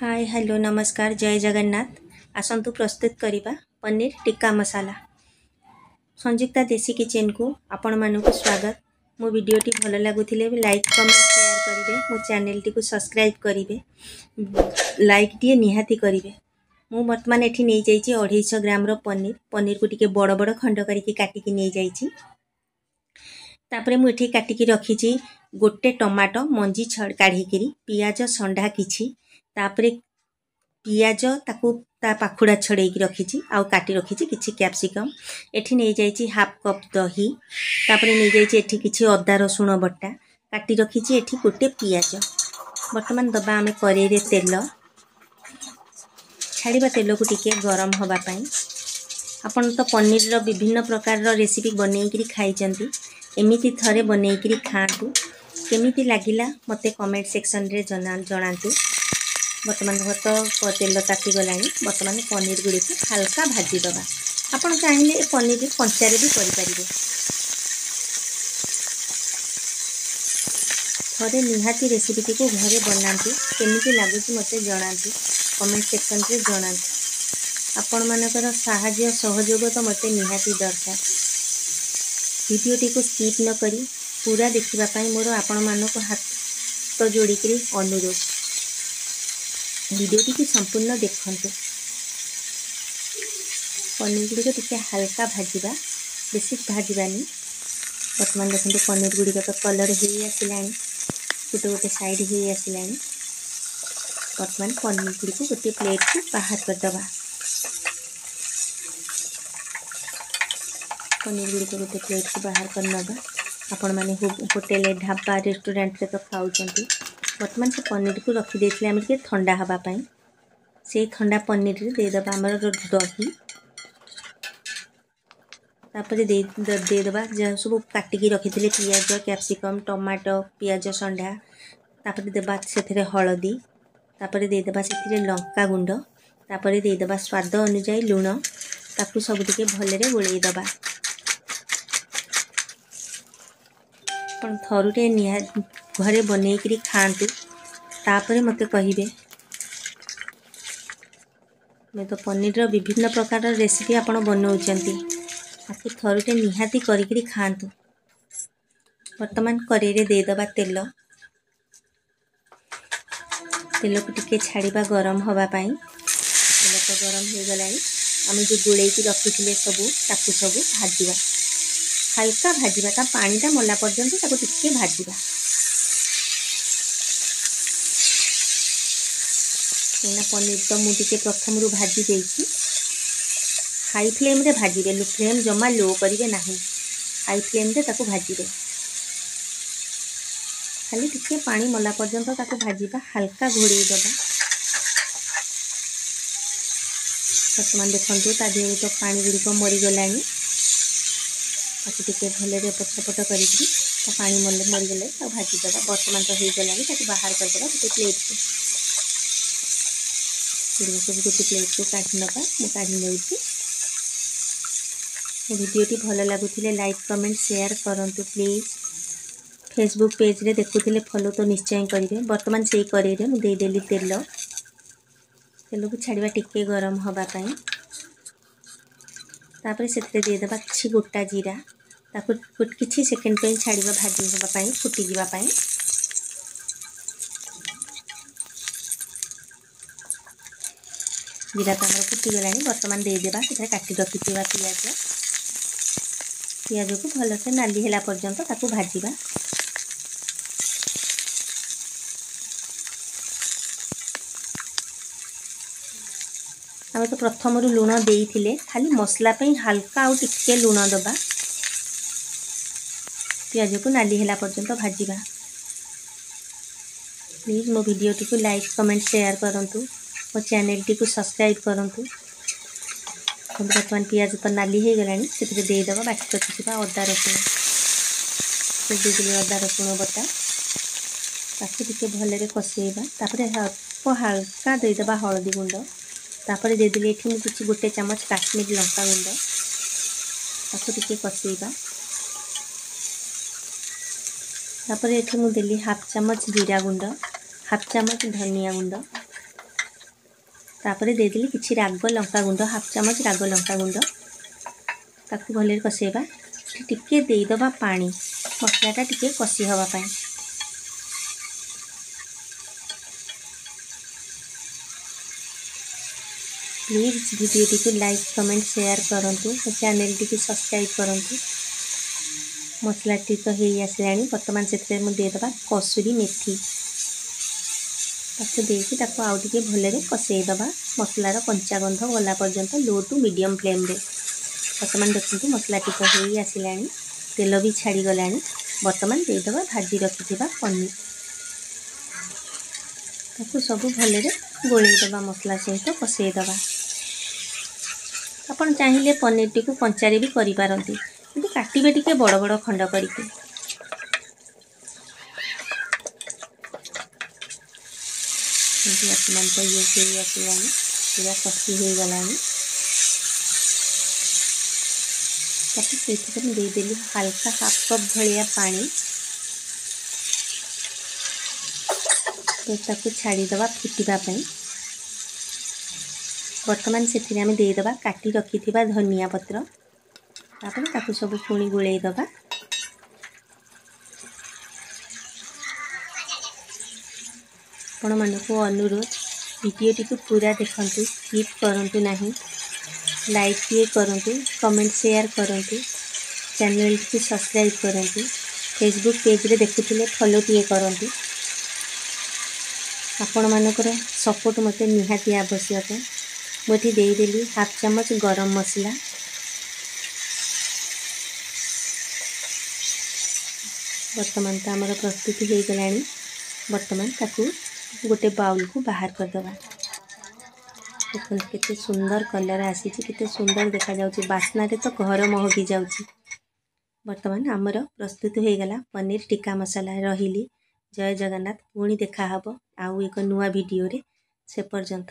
Hi hello नमस्कार जय जगन्नाथ। आसतु प्रस्तुत करवा पनीर टिक्का मसाला। संयुक्ता देसी किचन को आपण मानक स्वागत। मो वीडियोटी भल लगुले लाइक कमेंट शेयर करेंगे। मो चैनल टी को सब्सक्राइब करेंगे। लाइक टी निहाती करेंगे। मु बर्तमान एठी नहीं जाइए 250 ग्राम पनीर। पनीर को टिके बड़ बड़ खंड करके काटिकी नहीं जाइए। तापरे मु एठी काटिकी रखी गोटे टमाटो मंजी छड़ काढ़ी पियाज संडा किछि तापरे पियाज ताकू ता पाखुड़ा छड़े रखी आउ काटी रखी किछि कैप्सिकम एठी नहीं जाइए हाफ कप दही तापरे नहीं जाइए एठी किछि अदा रसुण बटा काटी रखी एठी गोटे पियाज। वर्तमान दबा आमे करेरे तेल छाड़िबा तेल को टिके गरम हवा पाई। आपण तो पनीर रो विभिन्न प्रकार रो रेसिपी बनेइकरी खाइचंती। एमिति थरे बनेइकरी खातु केमिति लागिला मते कमेंट सेक्शन रे जनातु। वर्तमान तो तेल ताती गलानी। वर्तमान पनीर गुड़ी को हल्का भाजी दबा। आपण चाहिए पनीर कंचारे भी करें। थोड़े निहाती रेसिपी को घरे बनाती केमिति लगुच मत जनातु कमेंट सेक्शन रे जनातु। आपण मानकर साहाय्य सहयोग तो मत निहाती दरकार। वीडियोटी को स्किप न करी पूरा देखिबा मोर आपण मानक हाथ जोड़िक अनुरोध। वीडियोटी की संपूर्ण देखंतु। पनीर गुड़ी टिके हल्का भाजवा बेसी भाजवानी। वर्तमान देखते पनीर गुड़ी तो कलर हो आसलानी गोटे गोटे साइड हो आसलानी। वर्तमान पनीर गुड़ी को गोटे प्लेट को बाहर करदबा। पनीर गुड़ी को गोटे प्लेट को बाहर करनबा। आपण माने होटेल ढाबा रेस्टोरेंट रे तो खाउचंती। वर्तमान से पनीर को रखी देथिले आम के ठंडा हवा पाई। से ठंडा पनीर रे दे दबा हमर दही तापर दे दबा जे सब काटिकी रखिथिले पियाज कैप्सिकम टमाटो पियाज संडा तापर देबा सेथिरे हळदी तापर दे दबा सेथिरे लंका गुंड तापर दे दबा स्वाद अनुसार लूण ताकू सब टिके भलरे गोळेई दबा। पण थरुटे निहा घरे बनेइकरी खांतु तापरे मते कहिबे। मैं तो पनीर विभिन्न प्रकार रेसिपी आपण बनाउचंती आपको थरुटे निहाती करिकरी खांतु। वर्तमान करेरे दे दबा तेल तेल को टिके छाड़िबा गरम हवा पाई। तेल तो गरम हो गलानी। आम जो गोले रखी सब ताकू सब भाजवा हल्का भाजवा ता पानीटा मला पर्यंत ताकू टिके भाजवा। पनीर तो मुझे प्रथम रू भाजी देछि। हाई फ्लेम रे भाजिबे फ्लेम जमा लो करिवे नाही। हाई फ्लेम रे ताकू भाजिबे खाली टिके पानी मला पर्यंत ताकू भाजिबा हल्का घोड़े दबा। वर्तमान देखंतु ता देह तो पानी गुड़ी को मरी गलानी। ताकू टिके भलरे पटपट करिकरी ता पानी मरी गले ता भाजी दबा। वर्तमान तो हो गलानी ताकू बाहर कर दबा गोटे प्लेट को। सब गोटे प्लेट को काढ़ी नबा। मु काढ़ी नेउची। वीडियोटी भल लगुले लाइक कमेंट शेयर करंतु प्लीज। फेसबुक पेज रे देखुले फॉलो तो निश्चय करेंगे। वर्तमान से करेरे मु दे देली तेल तेल को छाड़िबा टिके गरम हवा पाई। तापरे सेते दे देबा किछि गोटा जीरा ताकू किछि सेकंड पे छाड़िबा भाजी हवा पाई फुटी जीवा पाई। जीरा तो आम फुटी गलानी। वर्तमान दे देबा सेते काटी रखिथिबा पियाज को भलसे नाली होला पर्यंत ताकू भाजिबा। आम तो प्रथम लुण देइथिले खाली मसला पे हल्का आउ टिके लुण दबा। पियाज को नाली होला पर्यंत भाजिबा। प्लीज मो वीडियोटी को लाइक कमेंट शेयर करंतु। मो चैनल टी को सब्सक्राइब करंतु। वर्तमान पियाज तो नाली हो गलानी से दे दबा बाकी रखिथिबा अदा रसुण अदा रसुण बटा ताकू टिके भलरे कषेबा। तापरे हल्का दे दबा हळदी गुंड तापरे दे देली एठी मु किछि गोटे चमच काश्मीरी लंका गुंड ताकू टिके कषेबा। तापरे एठी मु देली हाफ चमच जीरा गुंड हाफ चमच धनिया गुंड तापर देदेली किछि राग लंका गुंड हाफ चामच राग लंका गुंड ताकू भले कषेबा टिके देदबा पानी मसलाटा टिके कषि हवा पाई। प्लीज वीडियो टी लाइक कमेंट शेयर करंतु चैनल टी सब्सक्राइब करंतु। मसला टी तो हो आसलानी बर्तमान से देदबा कसूरी मेथी ताकू देकी ताकू आउ टिके भलरे कषेदबा मसलार कंचा गंध गला पर्यंत लो टू मीडियम फ्लेम रे। बर्तमान देखो मसला टी तो हो आसलानी तेल भी छाड़ी गलानी। बर्तमान देदबा भाजी रखिथिबा पनीर ताकू सब भलरे गोलेदबा मसला सहित कषेदबा। अपन चाहिए पनीर टी को कंचारे भी करि पारंती किंतु काटिबे टिके बड़ बड़ खंड करके। वर्तमान तो ये आसलानी पूरा कषि हो गलानी ताकि देदेली हल्का हाफ कप भलिया पानी तो ताकू छाड़ीदबा फुटवा पाई। वर्तमान से आम देदबा काटी रखिथिबा धनिया पत्र तापर ताकू सब पुणी गोलेदबा। आपण मानक अनुरोध वीडियो टी पूरा देखंतु स्किप करंतु नहीं। लाइक टे करंतु कमेंट शेयर करंतु चैनल टी सब्सक्राइब करंतु। फेसबुक पेज रे देखुथिले फॉलो टे करंतु। आपण मानकर सपोर्ट मते निहाती आवश्यक। मुझे देदेली हाफ चामच गरम मसला वर्तमान तो आमर प्रस्तुति हो गलानी। वर्तमान ताकू गोटे बाउल को बाहर करदबा। देखो केते सुंदर कलर आसी केते सुंदर देखा जाउची बास्ना रे तो घर महकी जाउची। वर्तमान आमर प्रस्तुत हो गला पनीर टिक्का मसाला। रहिली जय जगन्नाथ पुणी देखा हबो आउ एक नुआ वीडियो रे से पर्यंत।